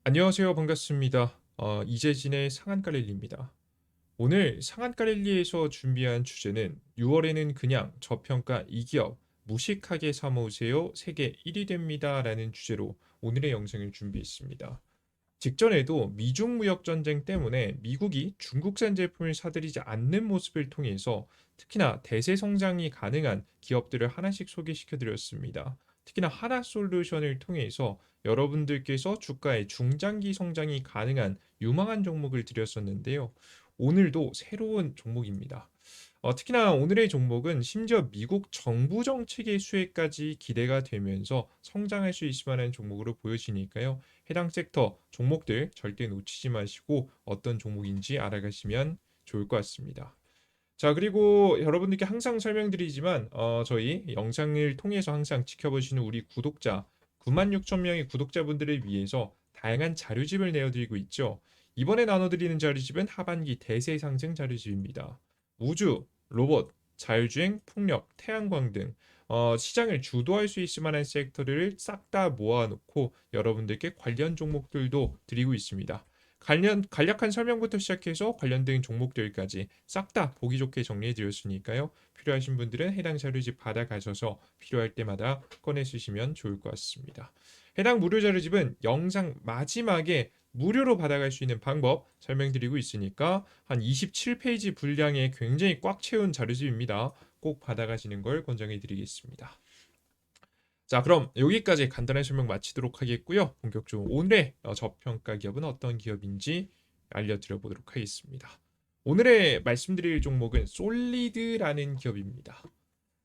안녕하세요. 반갑습니다. 이재진의 상한가랠리입니다. 오늘 상한가랠리에서 준비한 주제는 6월에는 그냥 저평가 이 기업 무식하게 사모으세요. 세계 1위 됩니다. 라는 주제로 오늘의 영상을 준비했습니다. 직전에도 미중 무역 전쟁 때문에 미국이 중국산 제품을 사들이지 않는 모습을 통해서 특히나 대세 성장이 가능한 기업들을 하나씩 소개시켜 드렸습니다. 특히나 하나솔루션을 통해서 여러분들께서 주가의 중장기 성장이 가능한 유망한 종목을 드렸었는데요. 오늘도 새로운 종목입니다. 특히나 오늘의 종목은 심지어 미국 정부 정책의 수혜까지 기대가 되면서 성장할 수 있을 만한 종목으로 보여지니까요. 해당 섹터 종목들 절대 놓치지 마시고 어떤 종목인지 알아가시면 좋을 것 같습니다. 자, 그리고 여러분들께 항상 설명드리지만 저희 영상을 통해서 항상 지켜보시는 우리 구독자 96,000명의 구독자분들을 위해서 다양한 자료집을 내어드리고 있죠. 이번에 나눠드리는 자료집은 하반기 대세 상승 자료집입니다. 우주, 로봇, 자율주행, 풍력, 태양광 등 시장을 주도할 수 있을 만한 섹터를 싹 다 모아놓고 여러분들께 관련 종목들도 드리고 있습니다. 간략한 설명부터 시작해서 관련된 종목들까지 싹 다 보기 좋게 정리해 드렸으니까요. 필요하신 분들은 해당 자료집 받아가셔서 필요할 때마다 꺼내 쓰시면 좋을 것 같습니다. 해당 무료 자료집은 영상 마지막에 무료로 받아갈 수 있는 방법 설명드리고 있으니까 한 27페이지 분량의 굉장히 꽉 채운 자료집입니다. 꼭 받아가시는 걸 권장해 드리겠습니다. 자, 그럼 여기까지 간단한 설명 마치도록 하겠고요. 본격적으로 오늘의 저평가 기업은 어떤 기업인지 알려드려 보도록 하겠습니다. 오늘의 말씀드릴 종목은 솔리드라는 기업입니다.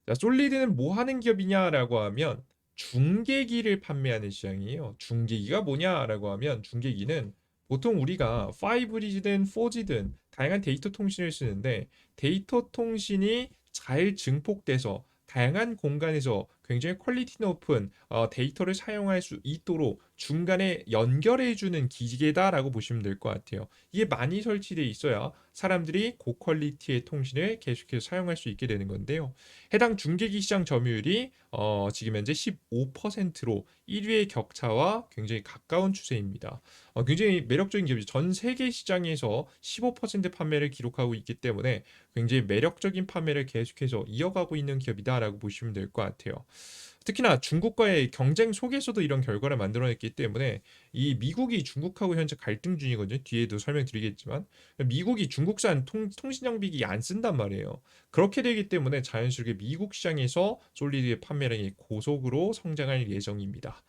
자, 솔리드는 뭐 하는 기업이냐라고 하면 중계기를 판매하는 시장이에요. 중계기가 뭐냐라고 하면 중계기는 보통 우리가 5G든 4G든 다양한 데이터 통신을 쓰는데 데이터 통신이 잘 증폭돼서 다양한 공간에서 굉장히 퀄리티 높은 데이터를 사용할 수 있도록 중간에 연결해주는 기계다라고 보시면 될 것 같아요. 이게 많이 설치되어 있어야 사람들이 고퀄리티의 통신을 계속해서 사용할 수 있게 되는 건데요. 해당 중계기 시장 점유율이 지금 현재 15%로 1위의 격차와 굉장히 가까운 추세입니다. 굉장히 매력적인 기업이죠. 전 세계 시장에서 15% 판매를 기록하고 있기 때문에 굉장히 매력적인 판매를 계속해서 이어가고 있는 기업이다라고 보시면 될 것 같아요. 특히나 중국과의 경쟁 속에서도 이런 결과를 만들어냈기 때문에 이 미국이 중국하고 현재 갈등 중이거든요. 뒤에도 설명드리겠지만 미국이 중국산 통신 장비기 안 쓴단 말이에요. 그렇게 되기 때문에 자연스럽게 미국 시장에서 솔리드의 판매량이 고속으로 성장할 예정입니다.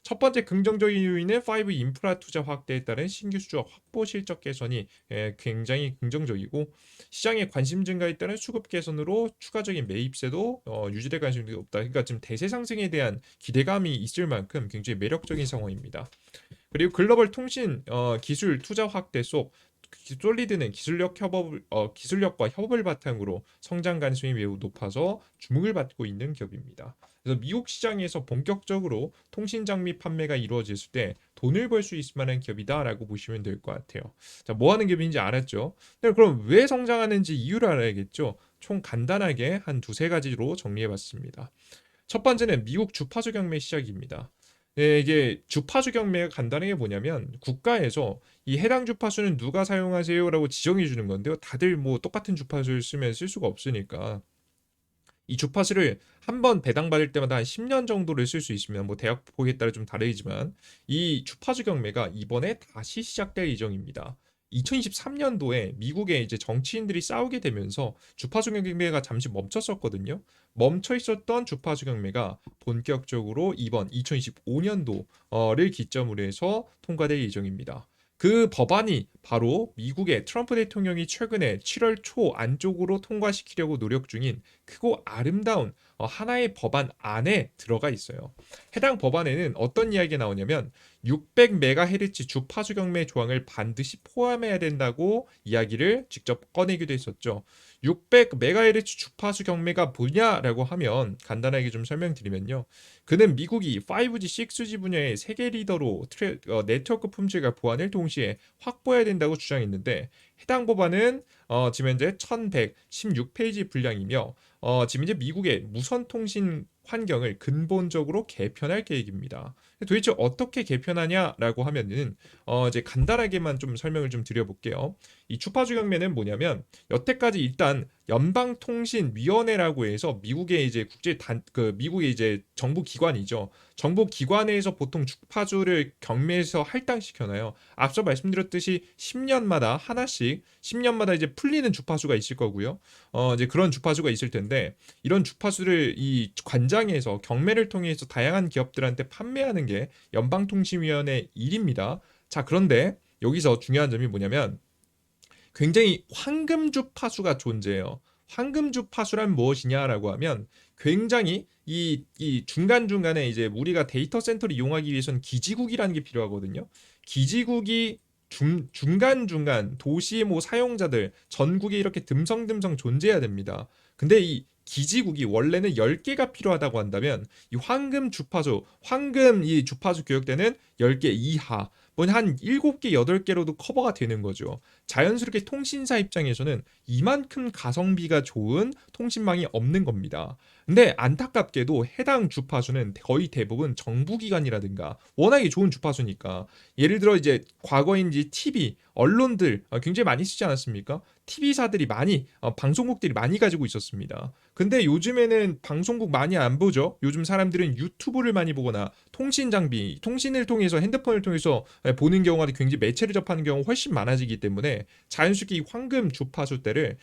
첫 번째 긍정적인 이유는 5 인프라 투자 확대에 따른 신규 수주와 확보 실적 개선이 굉장히 긍정적이고 시장의 관심 증가에 따른 수급 개선으로 추가적인 매입세도 유지될 가능성이 없다. 그러니까 지금 대세 상승에 대한 기대감이 있을 만큼 굉장히 매력적인 상황입니다. 그리고 글로벌 통신 기술 투자 확대 속 솔리드는 기술력과 협업을 바탕으로 성장 가능성이 매우 높아서 주목을 받고 있는 기업입니다. 그래서 미국 시장에서 본격적으로 통신 장비 판매가 이루어졌을 때 돈을 벌 수 있을 만한 기업이다라고 보시면 될 것 같아요. 자, 뭐 하는 기업인지 알았죠? 네, 그럼 왜 성장하는지 이유를 알아야겠죠? 총 간단하게 한 두세 가지로 정리해 봤습니다. 첫 번째는 미국 주파수 경매 시작입니다. 예, 이게 주파수 경매가 간단하게 뭐냐면 국가에서 이 해당 주파수는 누가 사용하세요라고 지정해 주는 건데요. 다들 뭐 똑같은 주파수를 쓰면 쓸 수가 없으니까 이 주파수를 한 번 배당받을 때마다 한 10년 정도를 쓸 수 있으면 뭐 대학폭에 따라 좀 다르지만 이 주파수 경매가 이번에 다시 시작될 예정입니다. 2023년도에 미국의 이제 정치인들이 싸우게 되면서 주파수 경매가 잠시 멈췄었거든요. 멈춰 있었던 주파수 경매가 본격적으로 이번 2025년도를 기점으로 해서 통과될 예정입니다. 그 법안이 바로 미국의 트럼프 대통령이 최근에 7월 초 안쪽으로 통과시키려고 노력 중인 크고 아름다운 하나의 법안 안에 들어가 있어요. 해당 법안에는 어떤 이야기가 나오냐면 600MHz 주파수 경매 조항을 반드시 포함해야 된다고 이야기를 직접 꺼내기도 했었죠. 600MHz 주파수 경매가 뭐냐라고 하면 간단하게 좀 설명드리면요. 그는 미국이 5G, 6G 분야의 세계 리더로 네트워크 품질과 보안을 동시에 확보해야 된다고 주장했는데 해당 법안은 지금 현재 1116페이지 분량이며 지금 이제 미국의 무선 통신 환경을 근본적으로 개편할 계획입니다. 도대체 어떻게 개편하냐라고 하면은 이제 간단하게만 좀 설명을 좀 드려볼게요. 이 주파수 경매는 뭐냐면 여태까지 일단 연방통신위원회라고 해서 미국의 이제 미국의 이제 정부 기관이죠. 정부 기관에서 보통 주파수를 경매에서 할당시켜놔요. 앞서 말씀드렸듯이 10년마다 하나씩 10년마다 이제 풀리는 주파수가 있을 거고요. 이제 그런 주파수가 있을 텐데 이런 주파수를 이 관장에서 경매를 통해서 다양한 기업들한테 판매하는 게 연방통신위원회 일입니다. 자, 그런데 여기서 중요한 점이 뭐냐면 굉장히 황금 주파수가 존재해요. 황금 주파수란 무엇이냐라고 하면 굉장히 이 중간중간에 이제 우리가 데이터 센터를 이용하기 위해서는 기지국이라는 게 필요하거든요. 기지국이 중간중간 도시 뭐 사용자들 전국에 이렇게 듬성듬성 존재해야 됩니다. 근데 이 기지국이 원래는 10개가 필요하다고 한다면 이 황금 이 주파수 교역대는 10개 이하 뭐한 7개, 8개로도 커버가 되는 거죠. 자연스럽게 통신사 입장에서는 이만큼 가성비가 좋은 통신망이 없는 겁니다. 근데 안타깝게도 해당 주파수는 거의 대부분 정부기관이라든가 워낙에 좋은 주파수니까 예를 들어 이제 과거인지 TV, 언론들 굉장히 많이 쓰지 않았습니까? TV사들이 많이 방송국들이 많이 가지고 있었습니다. 근데 요즘에는 방송국 많이 안 보죠. 요즘 사람들은 유튜브를 많이 보거나 통신을 통해서 핸드폰을 통해서 보는 경우가 굉장히 매체를 접하는 경우가 훨씬 많아지기 때문에 자연스럽게 이 황금 주파수 대를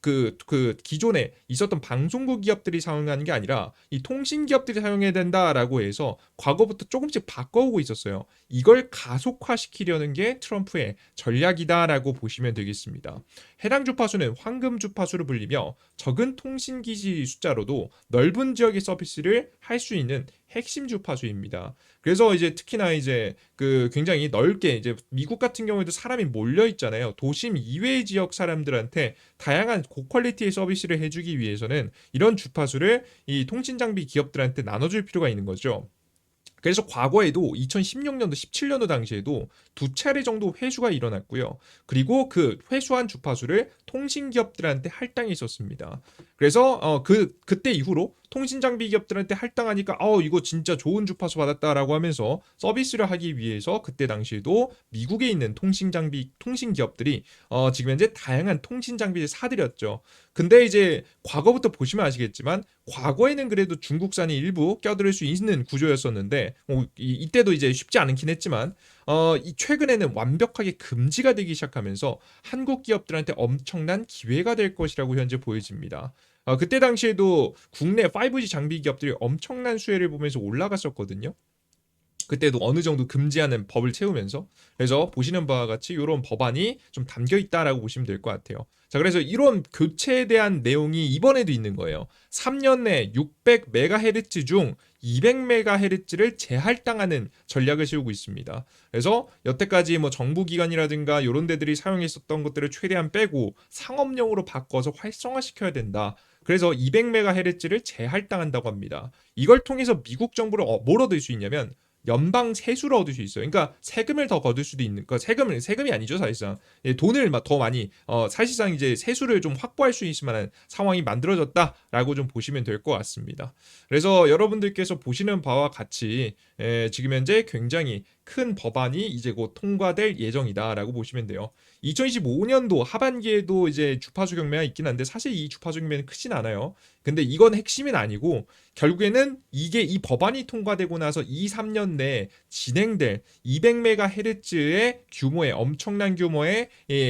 그 기존에 있었던 방송국 기업들이 사용하는 게 아니라 이 통신 기업들이 사용해야 된다라고 해서 과거부터 조금씩 바꿔오고 있었어요. 이걸 가속화시키려는 게 트럼프의 전략이다라고 보시면 되겠습니다. 해당 주파수는 황금 주파수로 불리며 적은 통신 기지 숫자로도 넓은 지역의 서비스를 할 수 있는 핵심 주파수입니다. 그래서 이제 특히나 이제 그 굉장히 넓게 이제 미국 같은 경우에도 사람이 몰려 있잖아요. 도심 이외의 지역 사람들한테 다양한 고퀄리티의 서비스를 해주기 위해서는 이런 주파수를 이 통신 장비 기업들한테 나눠줄 필요가 있는 거죠. 그래서 과거에도 2016년도, 17년도 당시에도 2차례 정도 회수가 일어났고요. 그리고 그 회수한 주파수를 통신기업들한테 할당했었습니다. 그래서 그때 이후로 통신장비 기업들한테 할당하니까 이거 진짜 좋은 주파수 받았다라고 하면서 서비스를 하기 위해서 그때 당시에도 미국에 있는 통신기업들이 지금 현재 다양한 통신장비를 사들였죠. 근데 이제 과거부터 보시면 아시겠지만 과거에는 그래도 중국산이 일부 껴들을 수 있는 구조였었는데 이때도 이제 쉽지 않긴 했지만 이 최근에는 완벽하게 금지가 되기 시작하면서 한국 기업들한테 엄청난 기회가 될 것이라고 현재 보여집니다. 그때 당시에도 국내 5G 장비 기업들이 엄청난 수혜를 보면서 올라갔었거든요. 그때도 어느 정도 금지하는 법을 채우면서 그래서 보시는 바와 같이 이런 법안이 좀 담겨 있다라고 보시면 될 것 같아요. 자, 그래서 이런 교체에 대한 내용이 이번에도 있는 거예요. 3년 내 600MHz 중 200MHz를 재할당하는 전략을 세우고 있습니다. 그래서 여태까지 뭐 정부기관이라든가 이런 데들이 사용했었던 것들을 최대한 빼고 상업용으로 바꿔서 활성화시켜야 된다. 그래서 200MHz를 재할당한다고 합니다. 이걸 통해서 미국 정부를 뭘 얻을 수 있냐면 연방 세수를 얻을 수 있어요. 그러니까 세금을 더 거둘 수도 있는, 그러니까 세금이 아니죠 사실상. 돈을 더 많이 사실상 이제 세수를 좀 확보할 수 있을 만한 상황이 만들어졌다라고 좀 보시면 될 것 같습니다. 그래서 여러분들께서 보시는 바와 같이 지금 현재 굉장히 큰 법안이 이제 곧 통과될 예정이다라고 보시면 돼요. 2025년도 하반기에도 이제 주파수 경매가 있긴 한데 사실 이 주파수 경매는 크진 않아요. 근데 이건 핵심은 아니고 결국에는 이 법안이 통과되고 나서 2, 3년 내에 진행될 200MHz의 규모의 엄청난 규모의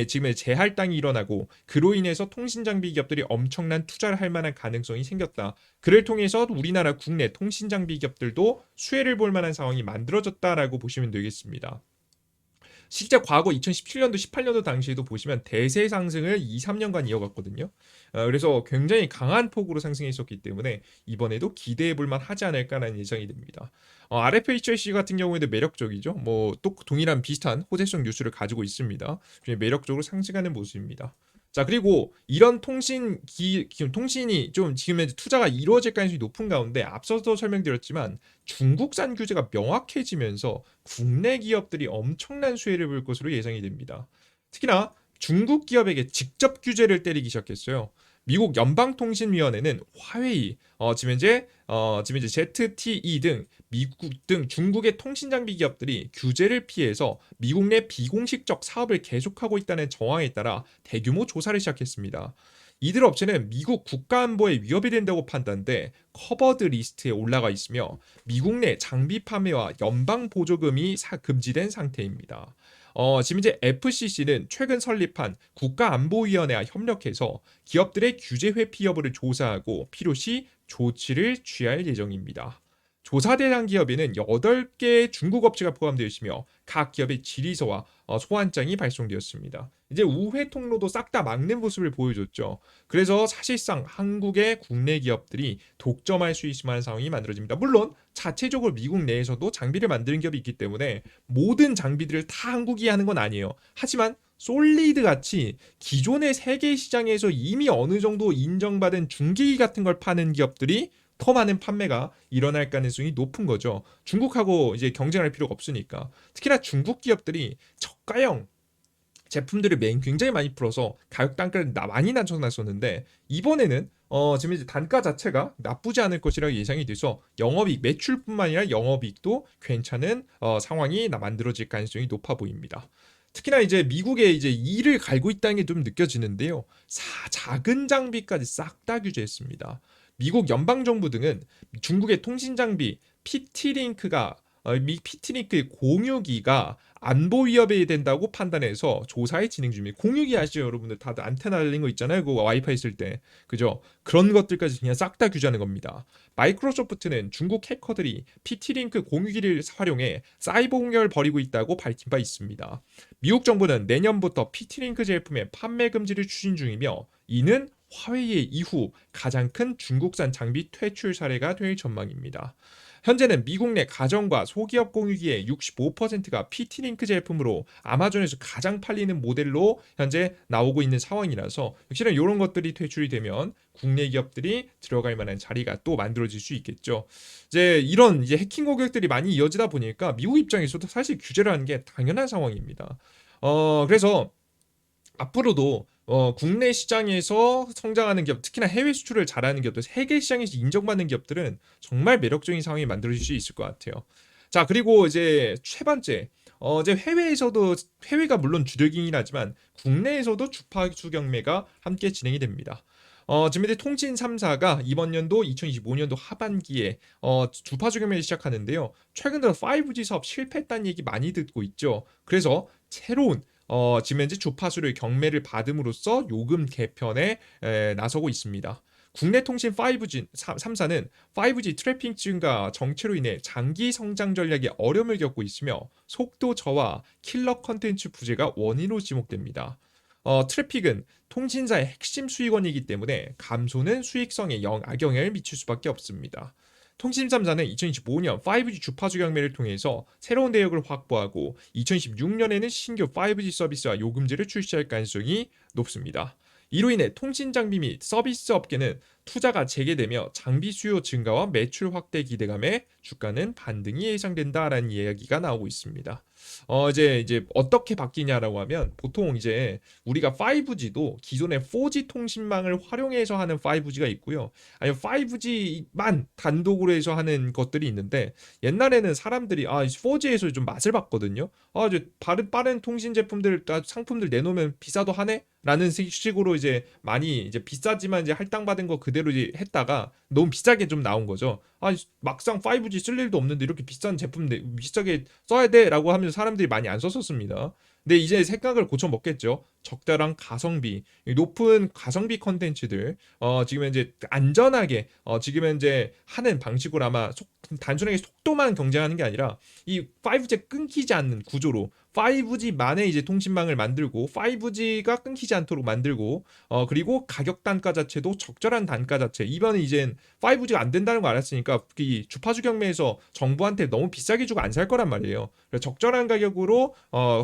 지금 재할당이 일어나고 그로 인해서 통신장비 기업들이 엄청난 투자를 할 만한 가능성이 생겼다. 그를 통해서 우리나라 국내 통신장비 기업들도 수혜를 볼 만한 상황이 만들어졌다라고 보시면 되겠습니다. 실제 과거 2017년도, 18년도 당시에도 보시면 대세 상승을 2, 3년간 이어갔거든요. 그래서 굉장히 강한 폭으로 상승했었기 때문에 이번에도 기대해 볼 만하지 않을까라는 예상이 됩니다. RFHIC 같은 경우에도 매력적이죠. 뭐 또 동일한 비슷한 호재성 뉴스를 가지고 있습니다. 매력적으로 상승하는 모습입니다. 자, 그리고 이런 통신이 좀 지금 현재 투자가 이루어질 가능성이 높은 가운데 앞서도 설명드렸지만 중국산 규제가 명확해지면서 국내 기업들이 엄청난 수혜를 볼 것으로 예상이 됩니다. 특히나 중국 기업에게 직접 규제를 때리기 시작했어요. 미국 연방통신위원회는 화웨이, 지금 이제 ZTE 등 미국 등 중국의 통신 장비 기업들이 규제를 피해서 미국 내 비공식적 사업을 계속하고 있다는 정황에 따라 대규모 조사를 시작했습니다. 이들 업체는 미국 국가안보에 위협이 된다고 판단돼 커버드 리스트에 올라가 있으며 미국 내 장비 판매와 연방 보조금이 금지된 상태입니다. 지금 이제 FCC는 최근 설립한 국가안보위원회와 협력해서 기업들의 규제 회피 여부를 조사하고 필요시 조치를 취할 예정입니다. 조사 대상 기업에는 8개의 중국 업체가 포함되어 있으며 각 기업의 질의서와 소환장이 발송되었습니다. 이제 우회 통로도 싹 다 막는 모습을 보여줬죠. 그래서 사실상 한국의 국내 기업들이 독점할 수 있을 만한 상황이 만들어집니다. 물론 자체적으로 미국 내에서도 장비를 만드는 기업이 있기 때문에 모든 장비들을 다 한국이 하는 건 아니에요. 하지만 솔리드 같이 기존의 세계 시장에서 이미 어느 정도 인정받은 중기기 같은 걸 파는 기업들이 더 많은 판매가 일어날 가능성이 높은 거죠. 중국하고 이제 경쟁할 필요가 없으니까. 특히나 중국 기업들이 저가형 제품들을 굉장히 많이 풀어서 가격 단가를 많이 낮춰놨었는데 이번에는 지금 이제 단가 자체가 나쁘지 않을 것이라고 예상이 돼서 영업이익 매출뿐만 아니라 영업이익도 괜찮은 상황이 만들어질 가능성이 높아 보입니다. 특히나 이제 미국에 이제 이를 갈고 있다는 게 좀 느껴지는데요. 작은 장비까지 싹 다 규제했습니다. 미국 연방정부 등은 중국의 통신 장비 PT링크가 PT링크의 공유기가 안보 위협이 된다고 판단해서 조사에 진행 중입니다. 공유기 아시죠, 여러분들? 다들 안테나 달린 거 있잖아요. 그 와이파이 쓸 때. 그죠? 그런 것들까지 그냥 싹 다 규제하는 겁니다. 마이크로소프트는 중국 해커들이 PT링크 공유기를 활용해 사이버 공격을 벌이고 있다고 밝힌 바 있습니다. 미국 정부는 내년부터 PT링크 제품의 판매 금지를 추진 중이며 이는 화웨이의 이후 가장 큰 중국산 장비 퇴출 사례가 될 전망입니다. 현재는 미국 내 가정과 소기업 공유기의 65%가 PT링크 제품으로 아마존에서 가장 팔리는 모델로 현재 나오고 있는 상황이라서 역시나 이런 것들이 퇴출이 되면 국내 기업들이 들어갈 만한 자리가 또 만들어질 수 있겠죠. 이제 이런 이제 해킹 공격들이 많이 이어지다 보니까 미국 입장에서도 사실 규제를 하는 게 당연한 상황입니다. 그래서 앞으로도 국내 시장에서 성장하는 기업, 특히나 해외 수출을 잘하는 기업들, 세계 시장에서 인정받는 기업들은 정말 매력적인 상황이 만들어질 수 있을 것 같아요. 자, 그리고 이제 세 번째, 이제 해외가 물론 주력이긴 하지만 국내에서도 주파수 경매가 함께 진행이 됩니다. 지금 이제 통신 3사가 이번 연도 2025년도 하반기에 주파수 경매를 시작하는데요. 최근 들어 5G 사업 실패했다는 얘기 많이 듣고 있죠. 그래서 새로운 지금 현재 주파수를 경매를 받음으로써 요금 개편에 나서고 있습니다. 국내 통신 5G 3사는 5G 트래픽 증가 정체로 인해 장기 성장 전략에 어려움을 겪고 있으며 속도 저하, 킬러 컨텐츠 부재가 원인으로 지목됩니다. 트래픽은 통신사의 핵심 수익원이기 때문에 감소는 수익성에 악영향을 미칠 수밖에 없습니다. 통신 3사는 2025년 5G 주파수 경매를 통해서 새로운 대역을 확보하고 2026년에는 신규 5G 서비스와 요금제를 출시할 가능성이 높습니다. 이로 인해 통신 장비 및 서비스 업계는 투자가 재개되며 장비 수요 증가와 매출 확대 기대감에 주가는 반등이 예상된다라는 이야기가 나오고 있습니다. 이제 어떻게 바뀌냐라고 하면 보통 이제 우리가 5G도 기존의 4G 통신망을 활용해서 하는 5G가 있고요. 아니면 5G만 단독으로 해서 하는 것들이 있는데 옛날에는 사람들이 4G에서 좀 맛을 봤거든요. 이제 빠른 통신 제품들 상품들 내놓으면 비싸도 하네? 라는 식으로 이제 많이 이제 비싸지만 이제 할당받은 거 그대로 이제 했다가 너무 비싸게 좀 나온 거죠. 막상 5G 쓸 일도 없는데 이렇게 비싼 제품 비싸게 써야 돼라고 하면서 사람들이 많이 안 썼었습니다. 근데 이제 생각을 고쳐 먹겠죠. 적절한 가성비, 높은 가성비 컨텐츠들 지금 이제 안전하게 지금 현재 하는 방식으로 아마 단순하게 속도만 경쟁하는 게 아니라 이 5G 끊기지 않는 구조로 5G만의 이제 통신망을 만들고 5G가 끊기지 않도록 만들고 그리고 가격 단가 자체도 적절한 단가 자체. 이번에 이젠 5G가 안 된다는 거 알았으니까 이 주파수 경매에서 정부한테 너무 비싸게 주고 안 살 거란 말이에요. 그래서 적절한 가격으로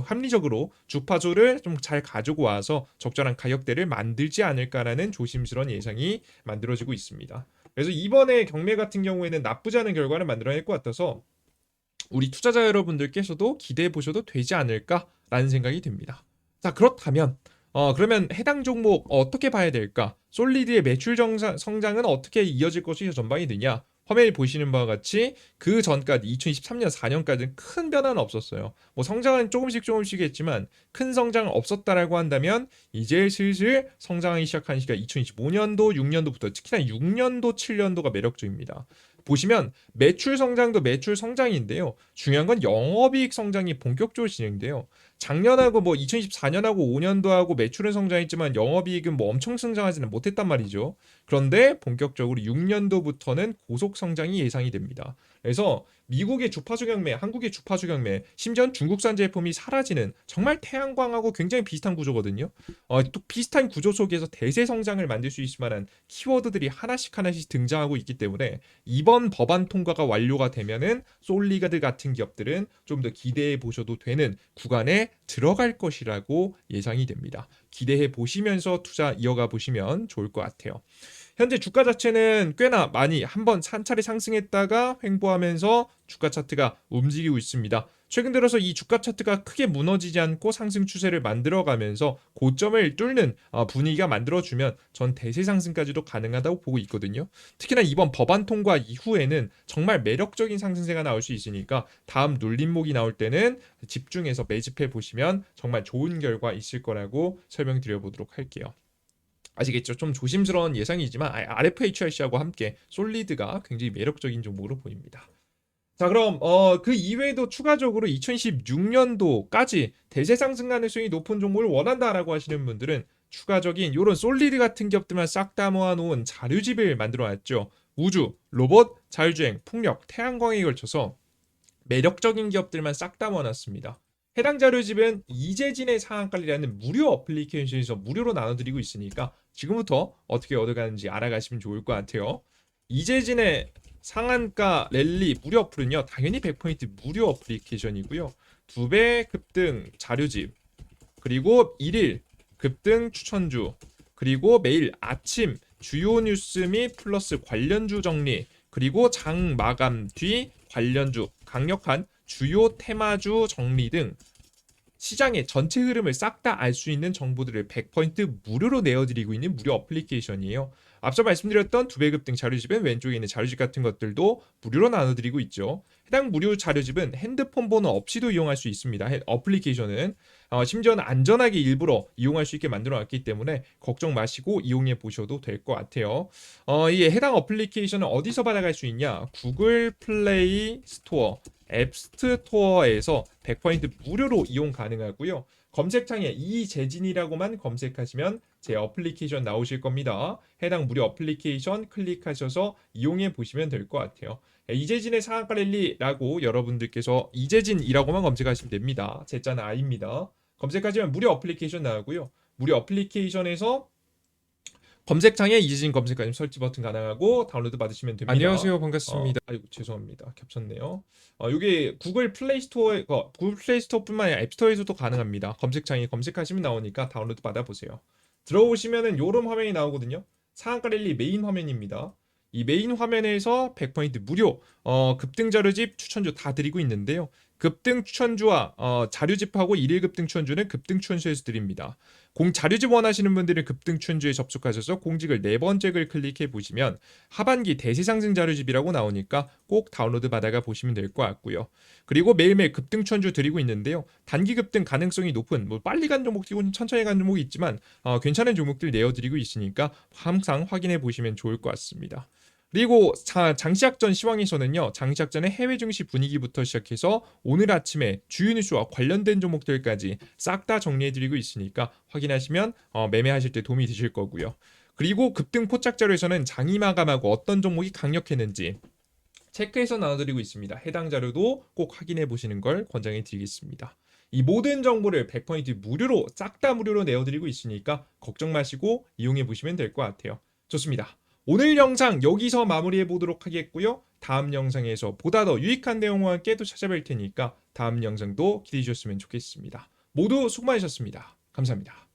합리적으로 주파수를 좀 잘 가지고 와서 적절한 가격대를 만들지 않을까라는 조심스러운 예상이 만들어지고 있습니다. 그래서 이번에 경매 같은 경우에는 나쁘지 않은 결과를 만들어낼 것 같아서 우리 투자자 여러분들께서도 기대해 보셔도 되지 않을까라는 생각이 듭니다. 자, 그렇다면 그러면 해당 종목 어떻게 봐야 될까? 솔리드의 매출 성장은 어떻게 이어질 것이 전망이 되냐? 화면에 보시는 바와 같이 그 전까지 2023년 4년까지는 큰 변화는 없었어요. 뭐 성장은 조금씩 했지만 큰 성장은 없었다라고 한다면 이제 슬슬 성장하기 시작한 시기가 2025년도, 6년도부터 특히나 6년도, 7년도가 매력적입니다. 보시면 매출 성장도 매출 성장인데요. 중요한 건 영업이익 성장이 본격적으로 진행돼요. 작년하고 뭐 2024년하고 5년도하고 매출은 성장했지만 영업이익은 뭐 엄청 성장하지는 못했단 말이죠. 그런데 본격적으로 6년도부터는 고속 성장이 예상이 됩니다. 그래서 미국의 주파수 경매, 한국의 주파수 경매, 심지어 중국산 제품이 사라지는 정말 태양광하고 굉장히 비슷한 구조거든요. 또 비슷한 구조 속에서 대세 성장을 만들 수 있을 만한 키워드들이 하나씩 등장하고 있기 때문에 이번 법안 통과가 완료가 되면은 솔리가드 같은 기업들은 좀 더 기대해 보셔도 되는 구간에 들어갈 것이라고 예상이 됩니다. 기대해 보시면서 투자 이어가 보시면 좋을 것 같아요. 현재 주가 자체는 꽤나 많이 한번 한 차례 상승했다가 횡보하면서 주가 차트가 움직이고 있습니다. 최근 들어서 이 주가 차트가 크게 무너지지 않고 상승 추세를 만들어가면서 고점을 뚫는 분위기가 만들어주면 전 대세 상승까지도 가능하다고 보고 있거든요. 특히나 이번 법안 통과 이후에는 정말 매력적인 상승세가 나올 수 있으니까 다음 눌림목이 나올 때는 집중해서 매집해 보시면 정말 좋은 결과 있을 거라고 설명드려 보도록 할게요. 아시겠죠? 좀 조심스러운 예상이지만 RFHRC하고 함께 솔리드가 굉장히 매력적인 종목으로 보입니다. 자, 그럼 그 이외에도 추가적으로 2016년도까지 대세 상승 가능성이 높은 종목을 원한다라고 하시는 분들은 추가적인 이런 솔리드 같은 기업들만 싹 다 모아놓은 자료집을 만들어놨죠. 우주, 로봇, 자율주행, 풍력, 태양광에 걸쳐서 매력적인 기업들만 싹 다 모아놨습니다. 해당 자료집은 이재진의 상한가리라는 무료 어플리케이션에서 무료로 나눠드리고 있으니까 지금부터 어떻게 얻어가는지 알아가시면 좋을 것 같아요. 이재진의 상한가 랠리 무료 어플은요, 당연히 100포인트 무료 어플리케이션이고요. 2배 급등 자료집, 그리고 1일 급등 추천주, 그리고 매일 아침 주요 뉴스 및 플러스 관련주 정리, 그리고 장 마감 뒤 관련주, 강력한 주요 테마주 정리 등 시장의 전체 흐름을 싹 다 알 수 있는 정보들을 100포인트 무료로 내어드리고 있는 무료 어플리케이션이에요. 앞서 말씀드렸던 2배 급등 자료집은 왼쪽에 있는 자료집 같은 것들도 무료로 나눠드리고 있죠. 해당 무료 자료집은 핸드폰 번호 없이도 이용할 수 있습니다. 어플리케이션은 심지어는 안전하게 일부러 이용할 수 있게 만들어놨기 때문에 걱정 마시고 이용해 보셔도 될 것 같아요. 이 해당 어플리케이션은 어디서 받아갈 수 있냐? 구글 플레이 스토어, 앱 스토어에서 100포인트 무료로 이용 가능하고요. 검색창에 이재진이라고만 검색하시면 제 어플리케이션 나오실 겁니다. 해당 무료 어플리케이션 클릭하셔서 이용해 보시면 될 것 같아요. 이재진의 상한가 랠리라고 여러분들께서 이재진이라고만 검색하시면 됩니다. 제 자는 아입니다. 검색하시면 무료 어플리케이션 나오고요. 무료 어플리케이션에서 검색창에 이재진 검색하시면 설치 버튼 가능하고 다운로드 받으시면 됩니다. 안녕하세요, 반갑습니다. 아이고 죄송합니다, 겹쳤네요. 이게 구글 플레이 스토어뿐만 아니라 앱 스토어에서도 가능합니다. 검색창에 검색하시면 나오니까 다운로드 받아보세요. 들어오시면은 요런 화면이 나오거든요. 상한가 랠리 메인 화면입니다. 이 메인 화면에서 100포인트 무료 급등 자료집 추천주 다 드리고 있는데요. 급등 추천주와 자료집하고 일일 급등 추천주는 급등 추천주에서 드립니다. 자료집 원하시는 분들은 급등 추천주에 접속하셔서 공직을 네 번째 글 클릭해 보시면 하반기 대세 상승 자료집이라고 나오니까 꼭 다운로드 받아가 보시면 될 것 같고요. 그리고 매일매일 급등 추천주 드리고 있는데요. 단기 급등 가능성이 높은 뭐 빨리 간 종목 띄고 천천히 간 종목이 있지만 괜찮은 종목들 내어드리고 있으니까 항상 확인해 보시면 좋을 것 같습니다. 그리고 장시작전 시황에서는요, 장시작전의 해외 증시 분위기부터 시작해서 오늘 아침에 주요 뉴스와 관련된 종목들까지 싹 다 정리해드리고 있으니까 확인하시면 매매하실 때 도움이 되실 거고요. 그리고 급등 포착 자료에서는 장이 마감하고 어떤 종목이 강력했는지 체크해서 나눠드리고 있습니다. 해당 자료도 꼭 확인해 보시는 걸 권장해 드리겠습니다. 이 모든 정보를 100포인트 무료로 싹 다 무료로 내어드리고 있으니까 걱정 마시고 이용해 보시면 될 것 같아요. 좋습니다. 오늘 영상 여기서 마무리해 보도록 하겠고요. 다음 영상에서 보다 더 유익한 내용과 함께 또 찾아뵐 테니까 다음 영상도 기대해 주셨으면 좋겠습니다. 모두 수고 많으셨습니다. 감사합니다.